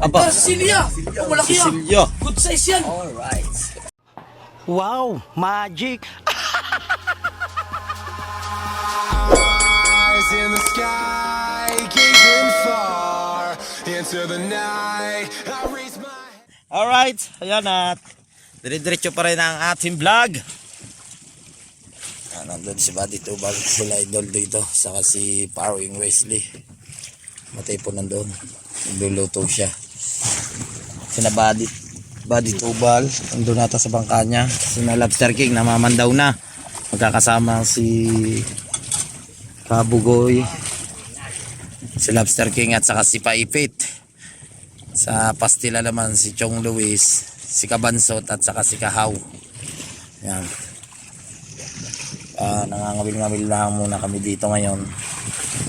Aba, Cecilia. Oh, malaki yan. Cecilia. Good size yan. Alright. Wow, magic. Eyes in the sky, gazing far into the night. I raise my Alright, ayan at dire-diretso pa rin ang ating vlog. Nandun si Buddy Tubal, sila idol dito, saka si Powering Wesley. Matay po nandun, nagluluto siya. Sina Buddy Tubal, nandun nata sa bangka niya. Sina Lobster King, namamandaw na. Magkakasama si Kabugoy, si Lobster King at saka si Paipit. Sa pastila naman si Chong Luis, si Kabansot at saka si Kahaw. Yan. Nangangabil-ngabil lang muna kami dito ngayon.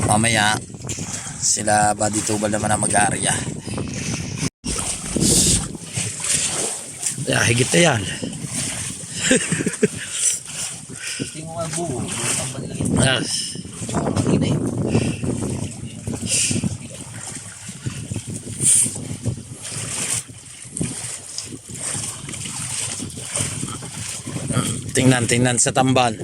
Mamaya sila Buddy Tubal naman ang mag-aarya. Higit na yan. Tingnan mo nga buo. Yes. Tingnan sa tamban.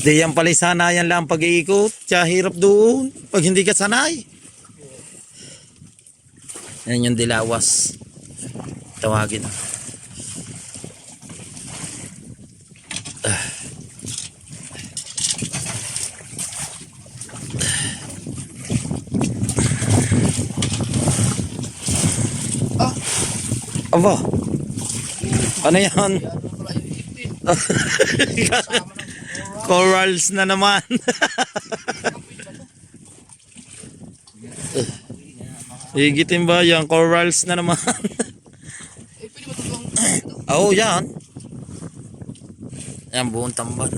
Di yan pala sanayan lang pag-iikot. Kaya hirap doon pag hindi ka sanay. Yan yung dilawas. Tawagin. Aba. Ano yan? Corals na naman. Higitin ba yan? Corals na naman. Oo, yan. Yan, buong tamban.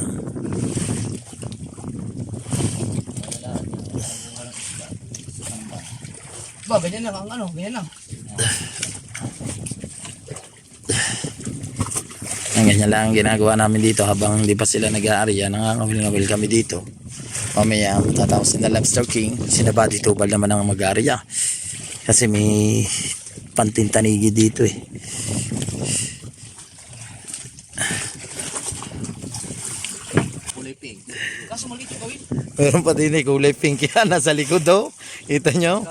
Ba, ganyan lang ang ano, ganyan lang. Ang ganyan lang ang ginagawa namin dito habang hindi pa sila nag-aarya. Nangangabil-ngabil kami dito. Mamaya tatapos si Lobster King, sina Buddy Tubal naman ang mag-aarya. Kasi may pantintanigi dito eh. Kulay pink. Kaso maliit yung gawin. Meron pa din eh, kulay pink yan. Nasa likod oh. Kita nyo?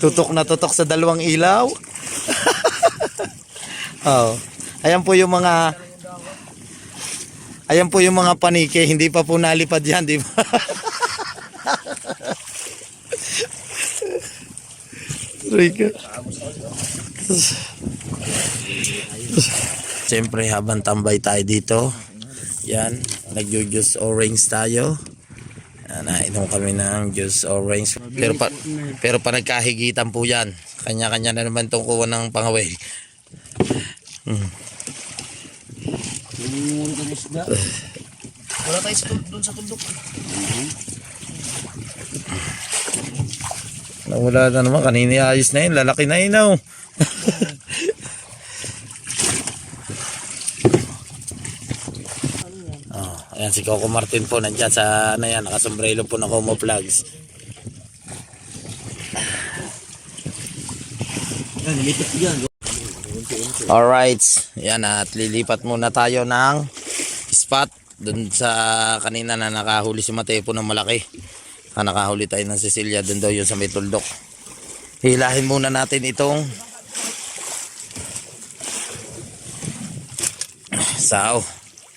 Tutok na tutok sa dalawang ilaw. Oh. Ayan po yung mga panike, hindi pa po nalipad yan, di ba? Siyempre habang tambay tayo dito, yan, nag-juice orange tayo. Nainom kami ng juice orange. Pero pa nagkahigitan po yan. Kanya-kanya na naman itong kuha ng pangaway. Wala tayo doon sa tundok. Wala na naman, kanina ayos na yun, lalaki na yun oh. Oh, ayan si Coco Martin po nandyan sa ano yan, nakasombrero po ng Como Vlogs. Alright, yan at lilipat muna tayo ng spot dun sa kanina na nakahuli si Mateo po ng malaki. Nakahuli tayo ng Cecilia, dun daw yun sa may tuldok. Hilahin muna natin itong sao.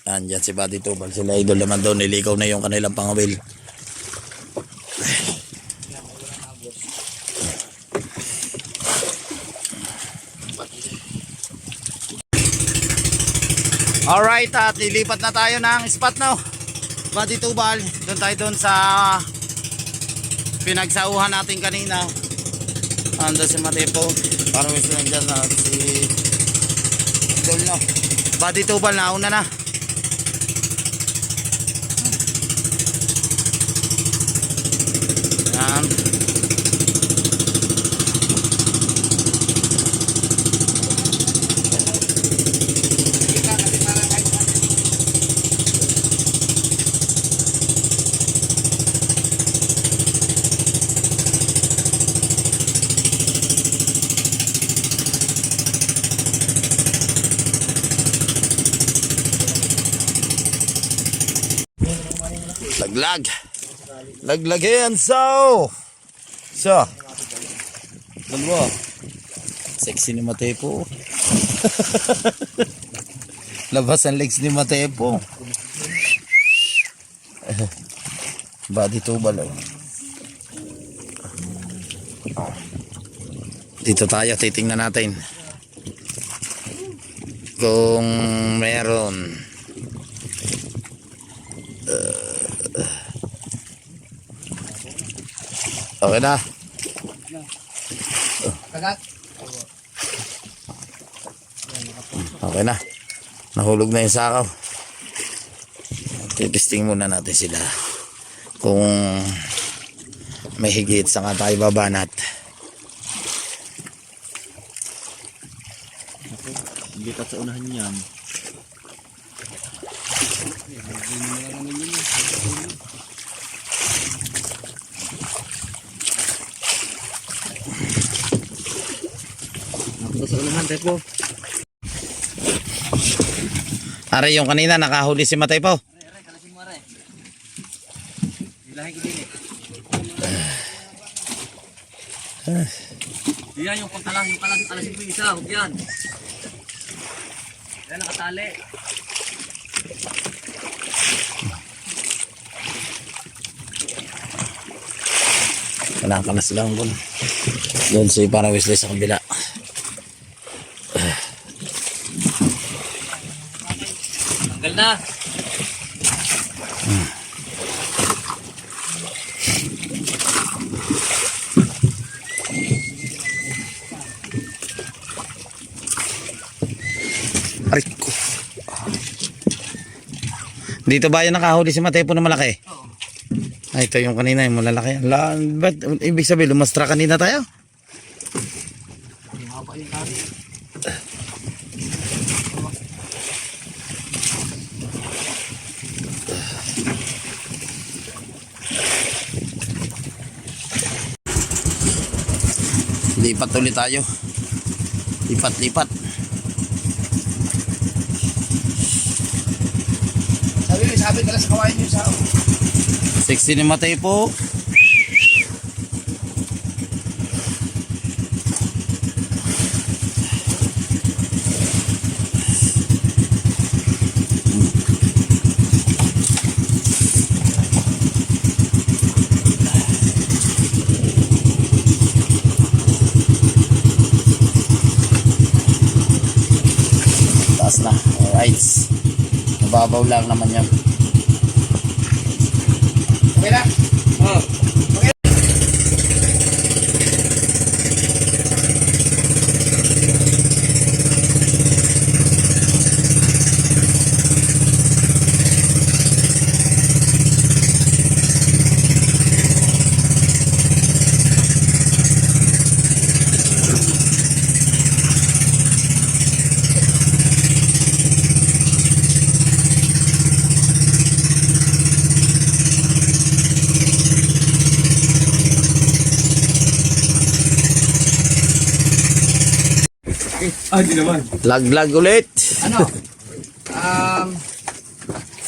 Andyan si Buddy Tubal, sila idol naman doon, nilikaw na yung kanilang pangawil. Alright, at lilipat na tayo ng spot now. Buddy Tubal, doon tayo doon sa pinagsauhan natin kanina. Ando si Matepo, parang may sila dyan at si idol no. Buddy Tubal, nauna na. Yan. Laglag. Laglagyan so. So. Dalawa. Sexy ni Matepo. Labas ang legs ni Matepo. Body tubal. Dito tayo, titingnan natin kung meron. Okay na. Kagat. Okay na. Nahulog na yung sakaw. Titisting muna natin sila kung may higit saka tayo babanat. Bigat sa unahan niyan. Napunta sa unahan, Tepo. Are yung kanina nakahuli si Matay po. Aray, kalasin mo, aray. Ilahin ko din eh. Yan yung pagkalang, yung kalasin mo yung isa, huwag yan. Yan, nakatali. Kanakanas lang doon. Doon si parang Wesley sa kabila. Tanggal na. Aray ko. Dito ba yung nakahuli si Matepo na malaki? Oo. Ay, ito yung kanina yung malalaki. Ba't ibig sabihin, lumastra kanina tayo? Yung haba yung tali. Lipat ulit tayo. Lipat. Sabi ka lang sa kawain niyo sa... Sexy ni Matepo. Taas na. Alright. Mababaw lang naman yan. Okay na? Oo. Di naman. Laglag ulit. Ano?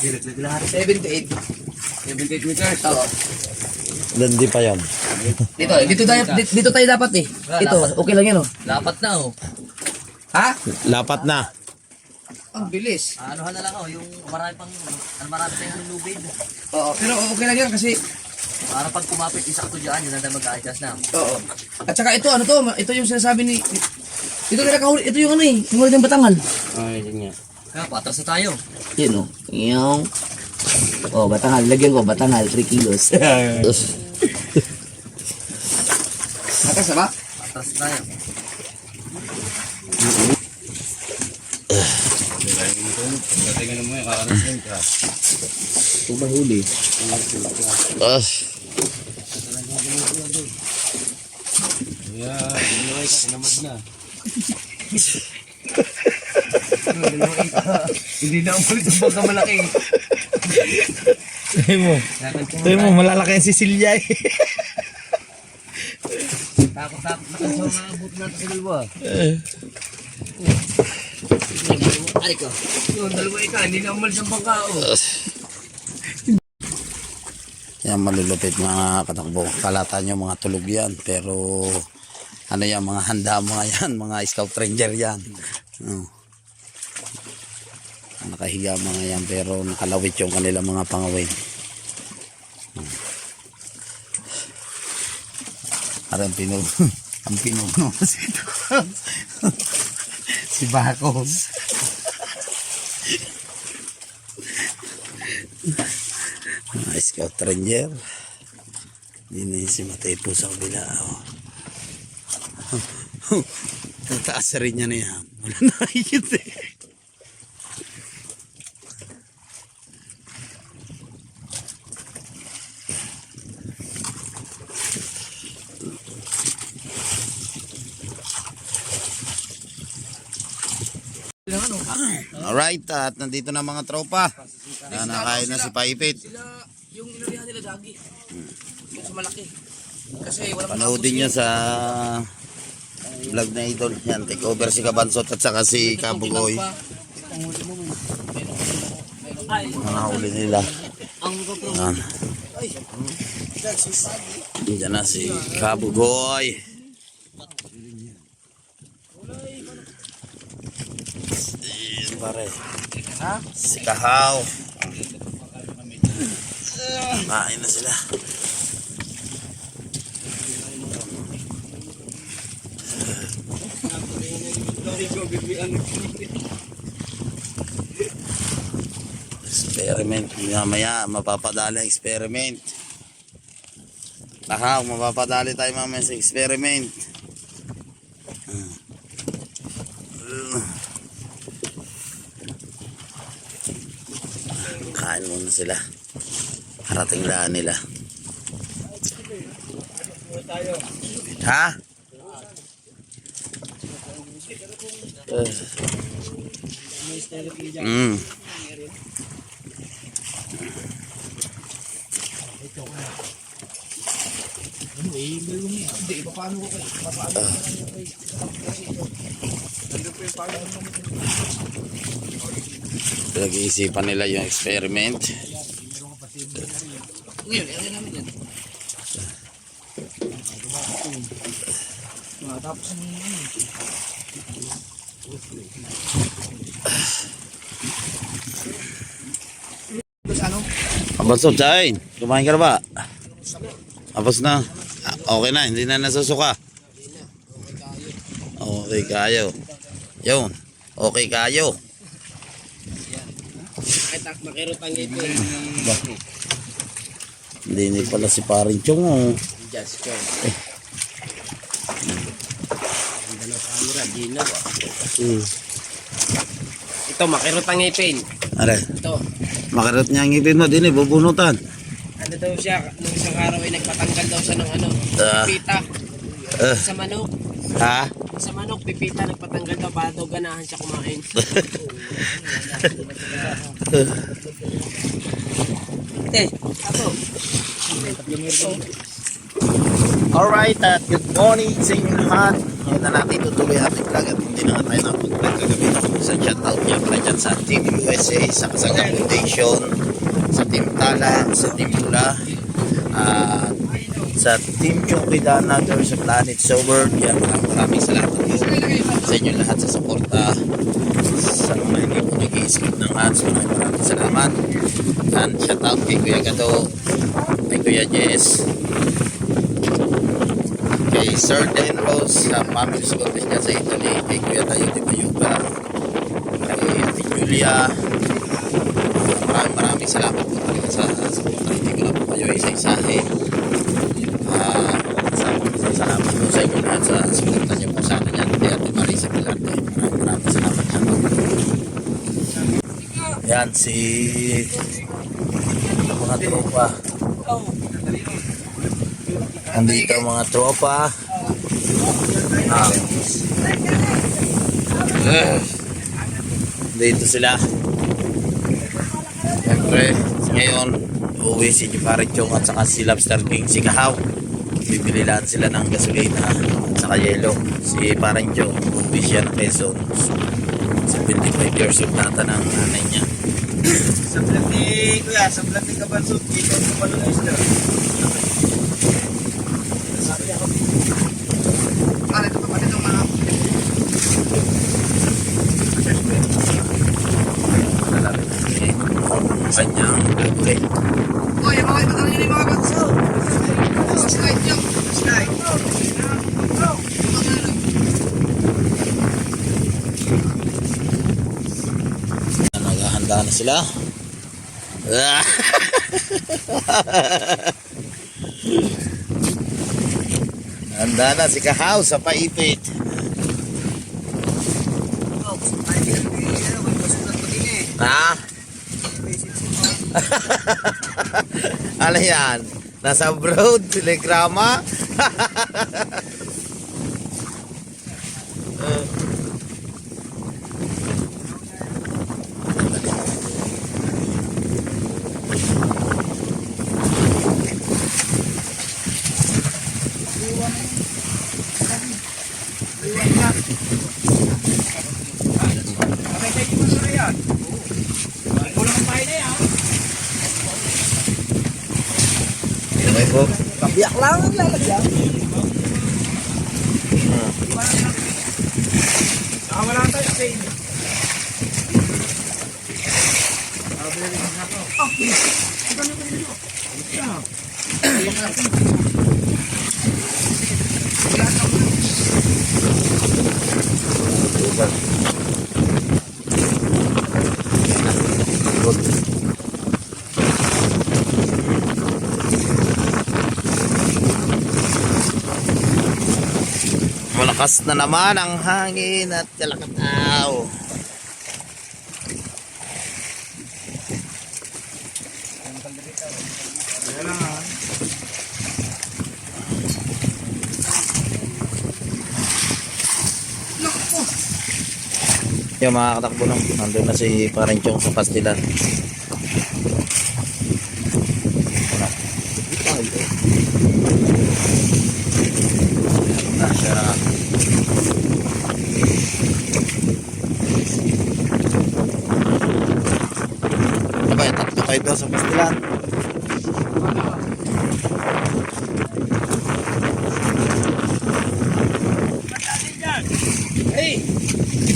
78 meters. Oo. Dandi pa yan. Dito tayo dapat eh. Ito, okay lang yan oh. Lapat na oh. Ha? Lapat na. Ang bilis. Anuhan na lang oh, yung marami tayong lubid. Oo, pero okay lang yan kasi... Para pag kumapit isa ko dyan, yun na mag-a-adjust na. Oo. At saka ito, ano to? Ito yung sinasabi ni... Ito nakahuli, ito yung ano eh. Yung huli ng batangal. Ay, yun nga. Kaya, patras na tayo. Yun oh. Yung... Oh, batangal. Lagyan ko, batangal. 3 kilos. Matas na ba? Patras na tayo. Ito ba huli? Hindi na ulit ang baka malaki. Sabi mo, malalaki ang Sicilia eh. Takot-takot na kasi mga abot natin sa dalawa. Ay ko. Yung dalawa ika, hindi na umalis ang bangka oh. Yan malulupit mga katakbo. Kalata nyo mga tulog yan. Pero ano yan, mga handa mga yan. Mga scout ranger yan. Nakahiga mga yan pero nakalawit yung kanilang mga pangawin. Parang ang pinuno si Bakos. Scout ranger. Hindi na si Matepo sa kabila. Tataas rin niya na yan. Wala nakikita eh. Alright, at nandito na mga tropa. Nakain na si Paipit. Sila, yung inurihan nila dagi. Yung sa malaki. Kasi wala Panoodin nyo sa vlog na idol. Yan, take over si Kabansot at saka si Kabugoy. Mga huli nila. Yan. Diyan na si Kabugoy. Pare. Si Kahaw. Kain na sila. Experiment. Mamaya mapapadali ang experiment. Kahaw, mapapadali tayo mamaya sa experiment. Kain muna sila. Harating laan nila. Ha? Pinag-iisipan nila yung experiment. Ngayon, ano namin yan? Tapos ang ano? Kabansot, Jain. Kumain ka na ba? Tapos na. Okay na, hindi na nasusuka. Okay kayo. Yun. Okay kayo. Makirutang ito. Hindi pala si Paring Chong. Oh. Just go. Ang dalaw camera, dino. Ito, makirutang ipin. Are, Ito. makarot niya ang ngipin mo din eh, bubunutan. Ano daw siya, nung isang araw ay nagpatanggal daw siya ng ano, pipita. Sa manok. Ha? Sa manok, pipita, nagpatanggal daw para daw ganahan siya kumain. Ako. Alright, at good morning sa inyo lahat. Ngayon na natin tutuloy ating vlog at hindi na tayo nakapag-vlog kagabi. Sa shoutout niya pala dyan sa Team USA, sa Kasaga Foundation, sa Team Tala, sa Team Mula, at sa Team Chokidana, sa Planet Sober. Yan, maraming salamat po sa inyo lahat sa suporta. Sa mga hindi po nag-i-skip ng ads, maraming salamat. And shoutout kay Kuya Gato, kay Kuya Jess, kay Sir Den Rose sa family contest niya sa Italy, kay Kuya Tayo de Mayuga, kay Ate Julia. Maraming salamat po talaga sa suporta. Hindi ko na po kayo isa-isahin. Salamat po sa inyo lahat sa suporta niyo po sa akin yan. Kay Ate Marisa Pilarte. Maraming salamat yan. Yan si mga tropa. Andito mga tropa. Dito sila. Siyempre, ngayon uuwi si Paring Chong at saka si Lobster King, si Kahaw. Bibili lahat sila ng gasolina at saka yelo. Si Paring Chong uuwi siya ng Quezon. 75 years old nata ng nanay niya. Sa vlog ni Kuya, sa vlog ni Kabansot, dito ang kumalo na isla. Ah, ito pa ito mga. Kanyang gagawin. Oh, yung mga iba yung mga banso. Slide yung. Slide. Naghahanda na sila. Ah! Handa na si Kahaw sa paipit. Ha? Ano yan? Nasa abroad, telegrama? May po. Biyak lang ang lalagyan. Wala tayo sa inyo. Malakas na naman ang hangin at kalakataw. Yung mga katakbo nung nandun na si Parenchong sa pastilan. Na siya. Ano ba, tatlo tayo doon sa pastilan. Hey!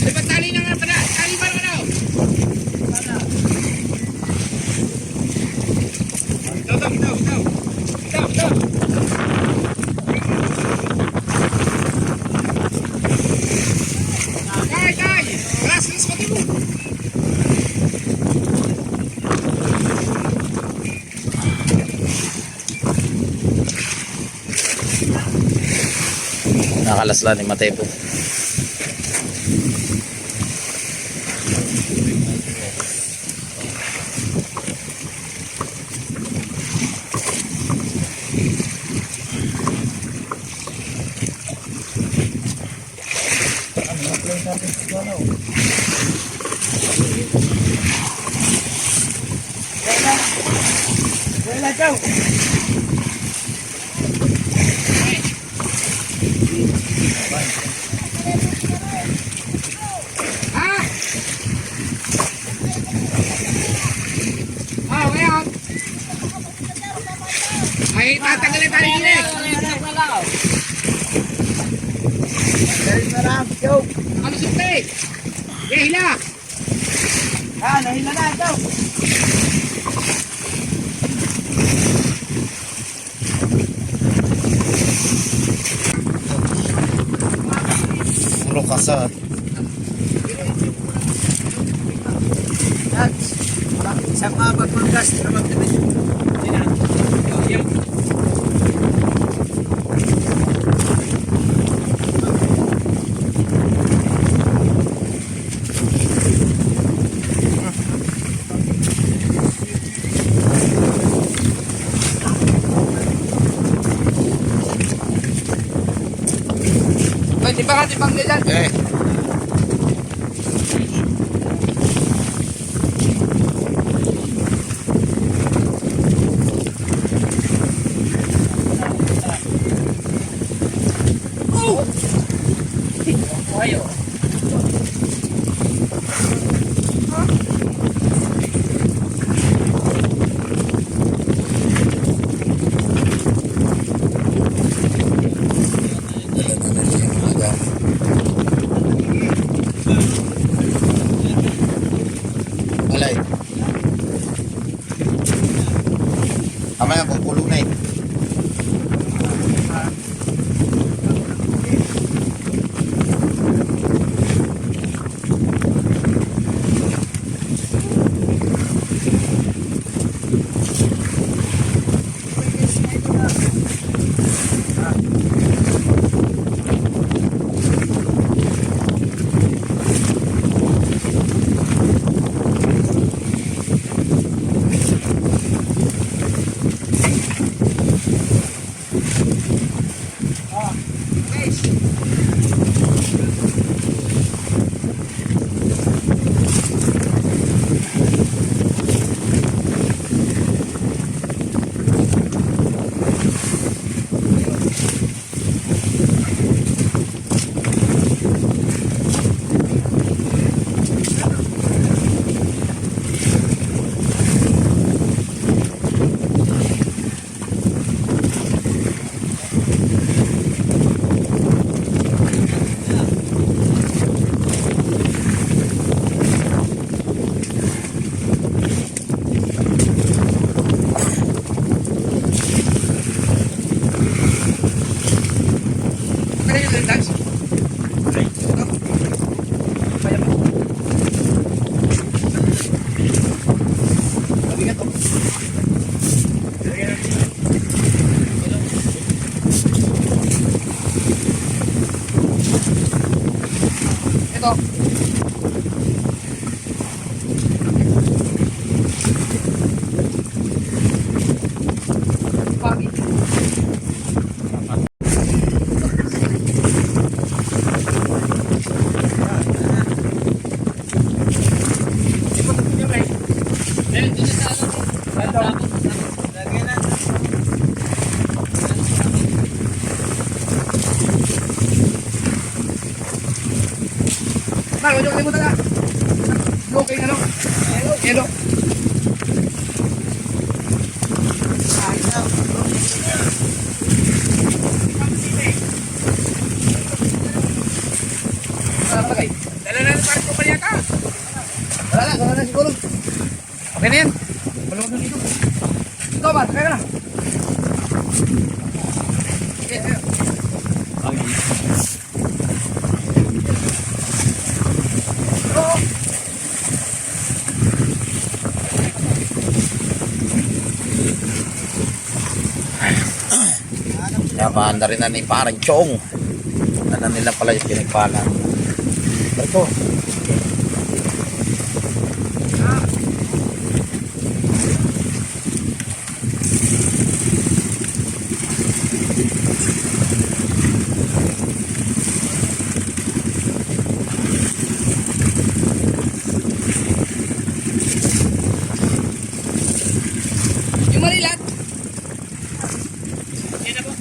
Dapat tali na nga pala! Tali ba na daw? Daw! Kay! Ras pati mo! Nakalasla ni Matepo. Wala daw! Ngayon! Ay, tatanggalin tayo din eh! Ano sumpi? Hila! Nahila na ito! Puro kasat. Isang abag ng gas na magdamit. Ay, timbang nila. Eh. Alay. Mamaya kung pulo na eh. Kaya yung lentas? Ito. Kaya mo. Mabigat to. Ito. Pagi. Mar, huwag niyo kalimutan na. Okay, ano? Yelo. Palagay. Dala na ng parang kumpanya ka. Wala na siguro. Okay na yan. Maluwag na dito. Ito ba, kaya ka na. Okay, ayo. Oo. Yaman na rin na ni parang chong. Ano nila pala yung pinagpala. Ito. Yung malilat. Yan na po.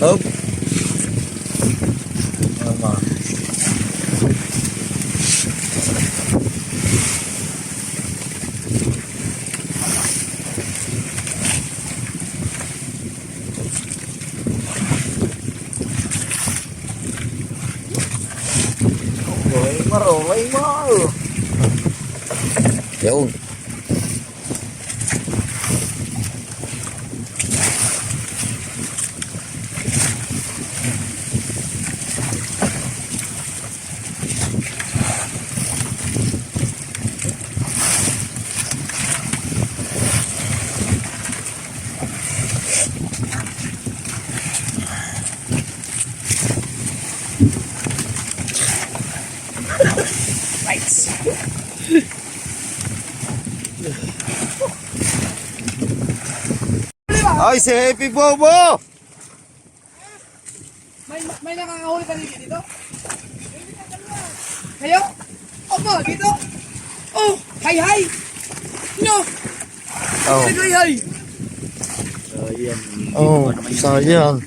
Oh. Tama. Way mar. Yun. Ay, si Happy Bobo! May nakakahuli ka dito? Kayo? Opo, dito? Oh, hi, hi. No, Oh. hi, hi. Oh, sayang.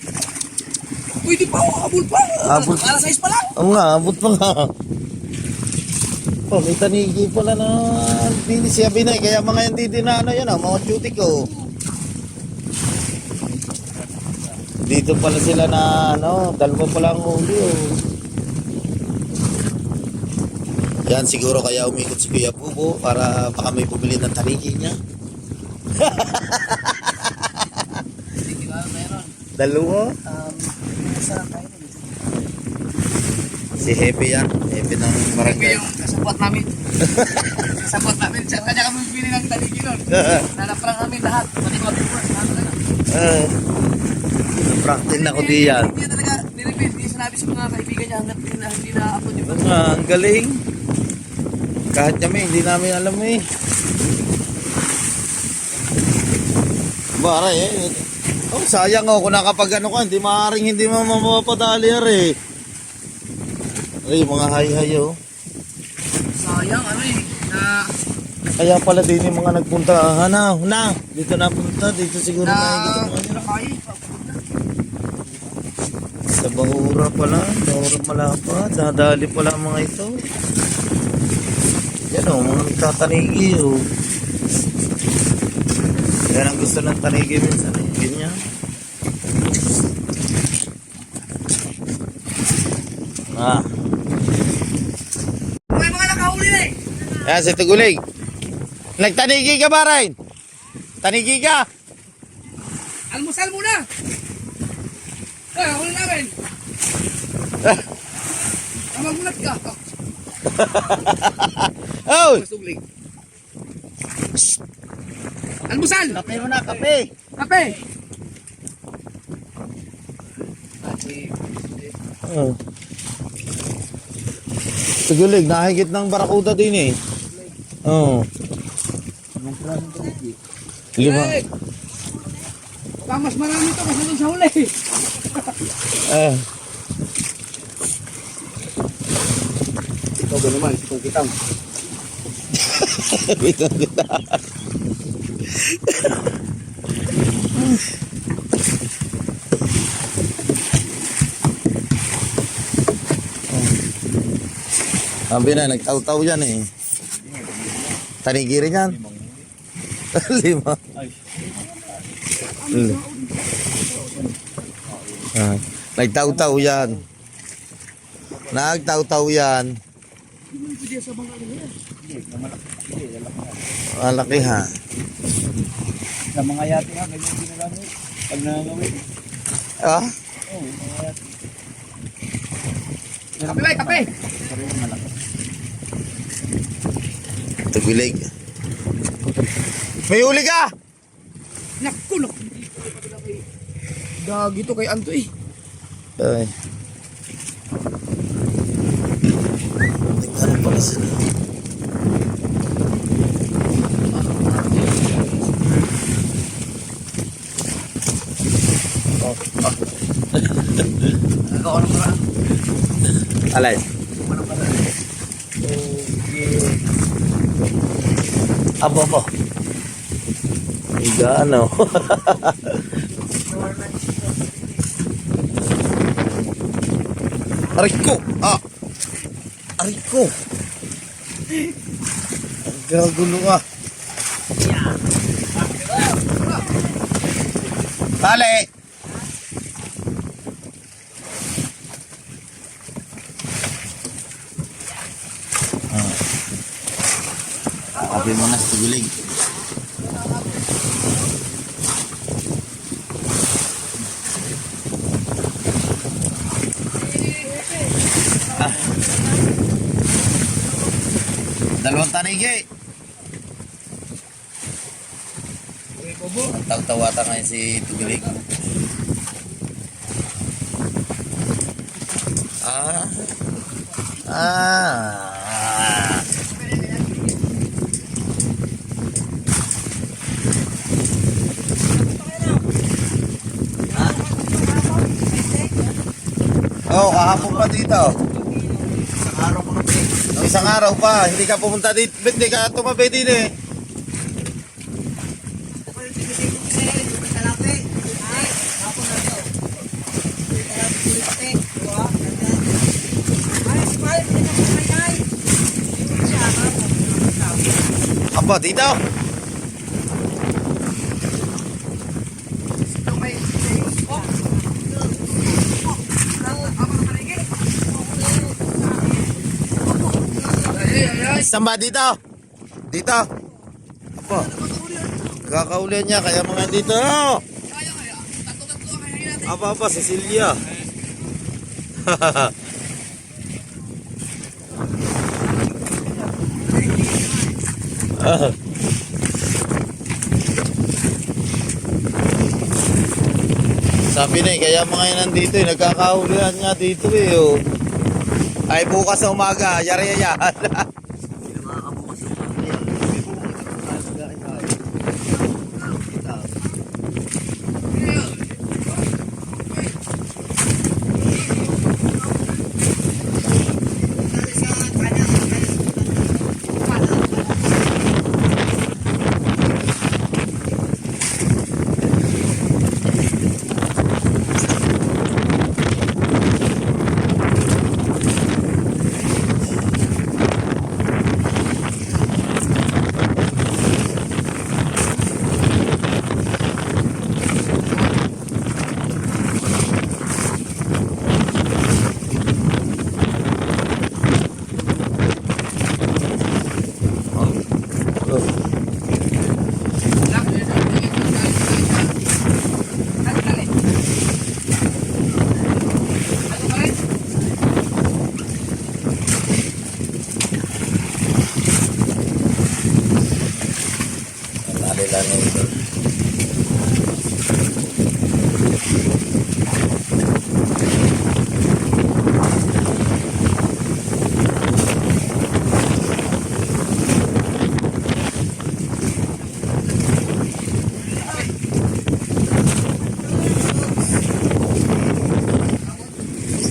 Pwede pa, habol pa. Habol. Alas 6 pa lang. Oo nga, abot pa nga. Oh, may tanigi pala na hindi siya binay. Kaya mga hindi na ano yan, mga duty ko. Dito pala sila na ano, dalawa pala ang huli oh. Yan siguro kaya umikot si Kuya Pupo para baka may bumili ng tanigi niya. Dalawa? Si Hepe yan. Hepe ng Ito barangay. yung kasabot namin. Kasabot namin. Kanya kami bili ng taligi nun. Nanaprang namin lahat. Pati mga viewers. Practice na ko diyan. Hindi niya talaga nirepeat. Hindi sinabi sa mga kaibigan niya hanggat hindi na-upload yung video. Ang galing. Kahit kami, hindi namin alam eh. Bara eh. Oh, sayang oh, kung nakapag ano ka, hindi maaaring hindi mo mapapadali eh. Ay, mga hay-hay oh. Sayang, ano eh. Kaya pala din yung mga nagpunta. Na, dito na punta. Dito siguro na higit ang Nakay. Sa Bahura pala. Bahura malapad. Dadali pala ang mga ito. Yan o, mga nagtatanigi o. Yan ang gusto ng tanigi minsan. Ganyan. May mga nakahuli na eh. Yan si Tugulig. Nagtanigi ka ba rin? Tanigi ka? Almusal muna. Ay, huli namin. Magulat ka. Oh! Masuglig. Almusal. Kape mo na, kape. Kape. Oh. Tugulig, nahigit ng barakuda din eh. Oo. Lima. Mas marami to kasi dun sa huli. Ito ba naman, itong kitang. Bitang kita. Sabi na, nagtaw-taw yan eh. Tanigi rin yan. 5. Nagtaw-taw yan. Nagtaw-taw yan. Malaki ha. Sa mga yate nga, ganyan din nagamit. Pag nangangawin. Ah? Kape ba, kape. Tugulig. May huli ka! Naku. Gagi to kay Anto eh. Ay. Nagtalo pala sila. Nagawa ng paraan. Alay. Abo. Igano. Ariko! Ariko! Ang gagulo ah. Tali! Kape mo na sa tugulig. Dalawang tanigi. Taw-tawata ngayon si Tugulig. Oh, kahapon pa dito. Araw ko na. Isang araw pa, hindi ka pumunta dito, hindi ka tumabi din eh. Apa, dito? Saan ba dito? Dito? Apa? Kakaulian niya, kaya mga dito. Apa, Cecilia. Sabi na kaya mga yan nandito nagkakahulihan nga dito oh. Ay bukas sa umaga, yari yan.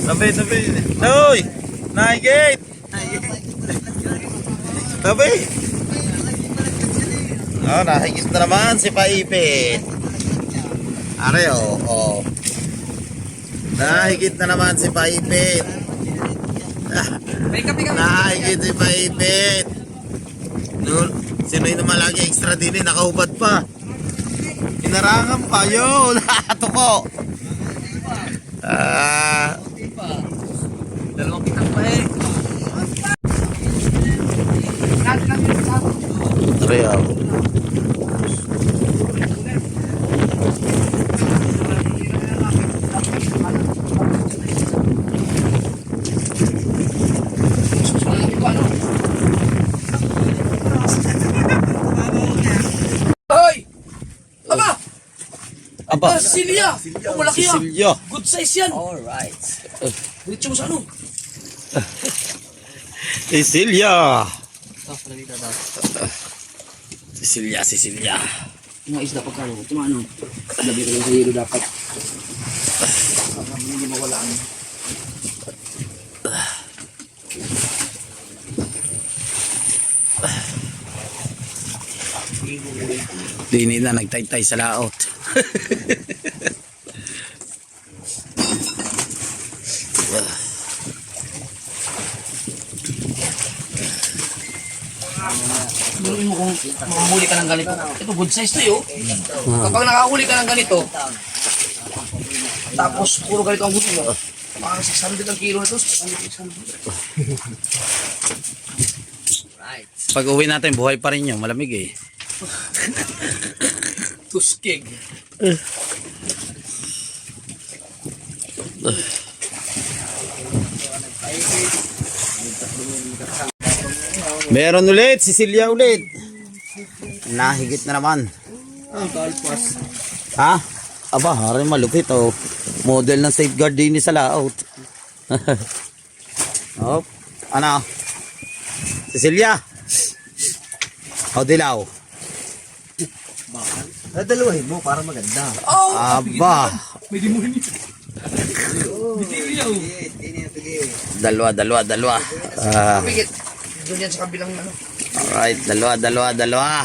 Tabi. Uy! Naigit! Tabi! Oh, nahigit na naman si Paipit. Are oh. Nahigit na naman si Paipit. Nahigit si Paipit. Sino yung naman lagi extra din eh, nakahubad pa. Inarangan pa yun. Ato ko. Dalawang kitang pa eh. Real. Hoy! Aba! Aba, Cecilia! Oh, malaki yan! Cecilia. Good size yan! Alright. Diretso mo sa ano? Cecilia. Palagita daw. Cecilia. Mga isda pagkano. Tumano. Labi ko sa hilo dapat. Hindi mawala ano. Dini na nagtaytay sa laot. Sabihin mo kung makahuli ka ng ganito. Ito good size to yun. Kapag nakahuli ka ng ganito, tapos puro ganito ang gusto mo, parang 600 ang kilo na ito. 600. Right. Pag uwi natin, buhay pa rin yun. Malamig eh. Tuskig. Meron ulit, Cecilia ulit. Nahigit na naman. Ha? Aba, harin malupit oh. Model ng safeguard din sa laot. Hop. Ano? Cecilia. O dilaw. Dalawahin mo para maganda. Oh! Aba. Pwede mo rin ito. Dalawa. Pigit. Doon yan sa kabilang ano. Alright, dalawa.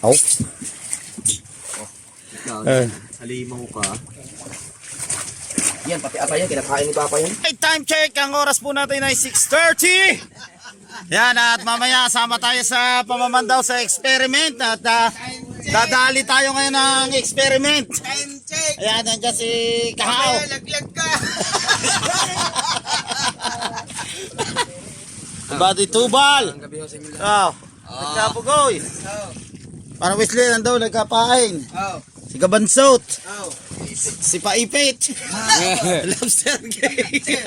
Oh. Halimaw ka. Yan, pati apa yan. Kinakain ni Papa yan. Hey, time check. Ang oras po natin ay 6:30. Yan, at mamaya sama tayo sa pamamandaw sa experiment. At dadali tayo ngayon ng experiment. Time check! Ayan, nandiyan si Kahaw. Laglag ka! Body tubal. Ang gabi ho sa inyo. Oh. Nagkapugoy. Parang Wesley nandaw nagkapain. Oh. Si Gabansot. Oh. Si Paipit. Lobster cake.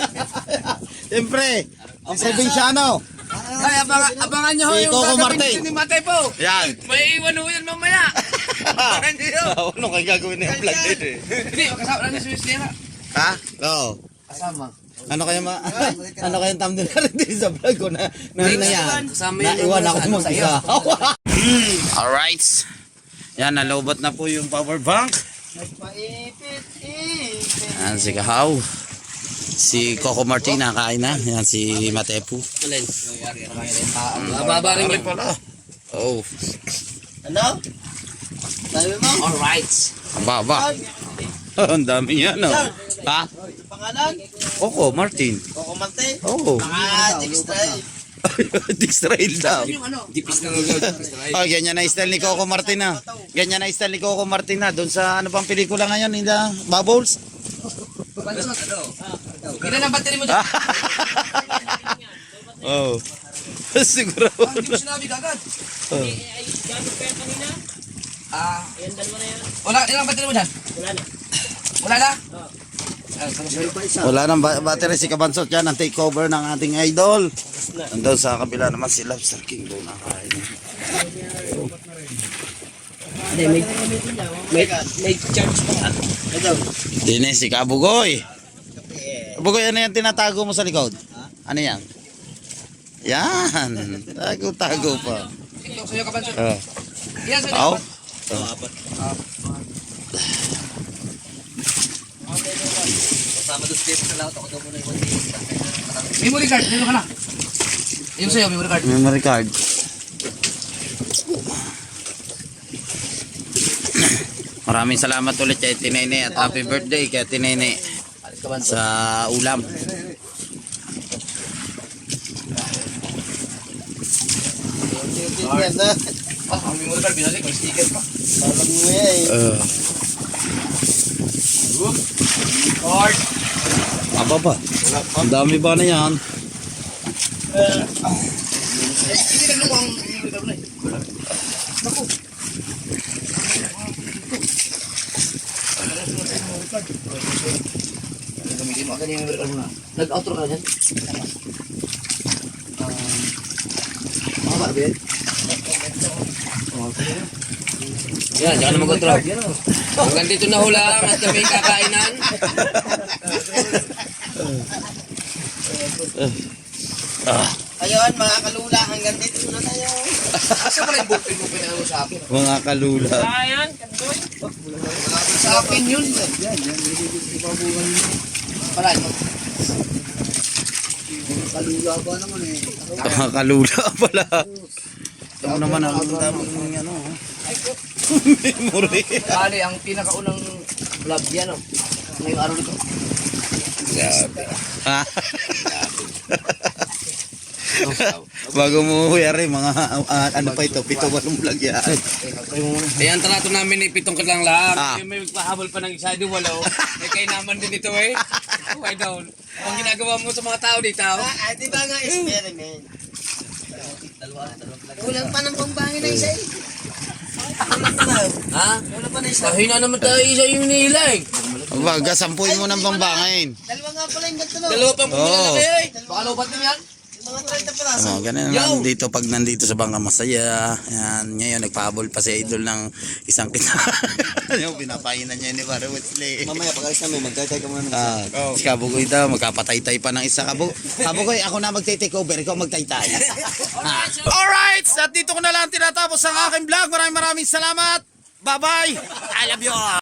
Siyempre, ang probinsyano. Ay, abangan nyo ho Si yung Coco gagawin Martin. ni Matay po. Yan. May iwan ho yan mamaya. Abangan nyo yun. Ano kayo gagawin na yung vlog din eh? Hindi, kasama lang si Wesley na. Ha? Oo. Kasama. Ano kaya ano kaya thumbnail na rin din sa vlog ko na yan. Kasama yung Naiwan mga ako sa ano, sa iyo. mag-isa. Alright. Yan, nalobot na po yung power bank. Yan si Kahaw. Si Coco Martina kain na. Yan si Matepu. Alin? Mababa rin rin pala. Oh. Ano? Sabi mo? Alright. Ang baba. Ang dami yan, no? Ha? Pangalan? Coco Martin. Coco Martin? Oo. Dextray. Dextrail daw. Yung ano? Dipis na lulod. Oh, ganyan na style ni Coco Martina. Ganyan na style ni Coco Martina. Doon sa ano pang pelikula ngayon, hindi Bubbles. Ilan ang battery mo dyan? Oh. Siguro. Hindi mo sinabi kagad. Oh. Wala, ilang battery mo dyan? Wala na? Wala nang battery si Kabansot yan. Ang takeover ng ating idol. Nandun sa kabila naman si Lobster King. Doon ang kain. May charge pa. Dine si Kabugoy. Kabugoy, ano yan tinatago mo sa likod? Ano yan? Yan. Tago-tago pa. Ito sa'yo ka ba? Ilan sa'yo Aw. ka ba? Kasama doon sa sa lahat. Ako daw muna yung memory card. Meron ka na. Yung sa'yo, memory card. Memory card. Maraming salamat ulit kay Tinene at happy birthday kay Tinene sa ulam. Ang memory card, binalik. May sticker pa. Card. Aba ba? Ang dami ba na yan? Hindi na lang ang memory card na eh. Naku. Gamitin mo agad yung memory card mo na. Nag-outro ka na dyan? Mga barbet? Yan, dyan ka na mag-outro. Hanggang dito na hula at kami kakainan. Ayun, mga kalula, hanggang dito na tayo. Asa pala yung bukpin na sa akin? Mga kalula. Sa akin yun. Pala, ito. Kalula ba naman eh? Mga kalula pala. Ito naman ang daming ano. Memory. Bali, ang pinakaunang vlog yan, oh. Ngayong araw nito. Ha? Bago mo huyari, mga ano pa ito, 7-8 vlog yan. Ayan, talato namin ni pitong lang lang. Ah. May magpahabol pa ng isa, di walo. May kainaman din ito eh. Why down? Ang ginagawa mo sa mga tao dito. Di ba nga experiment? Kulang pa ng pambangin na isa eh. Ha? Kulang pa na isa. Kahina naman tayo isa yung nila eh. Baga, sampuin mo ng bambangin. Dalawa nga pala yung ganito no. Dalawa pang Oo. pumila kayo eh. Baka lobat mo yan. Mga 30 pala. Ano, ganun naman dito pag nandito sa Bangka Masaya. Yan, ngayon nagpahabol pa si Idol ng isang kita. Yung pinapainan niya ni Pare Wesley. Mamaya pag alis namin, magtay ka muna ng Si Kabugoy daw, magkapatay-tay pa ng isa. Kabugoy, ako na magtay-take over, ikaw magtay-tay. Alright, at dito ko na lang tinatapos ang aking vlog. Maraming salamat. Bye-bye. I love you all.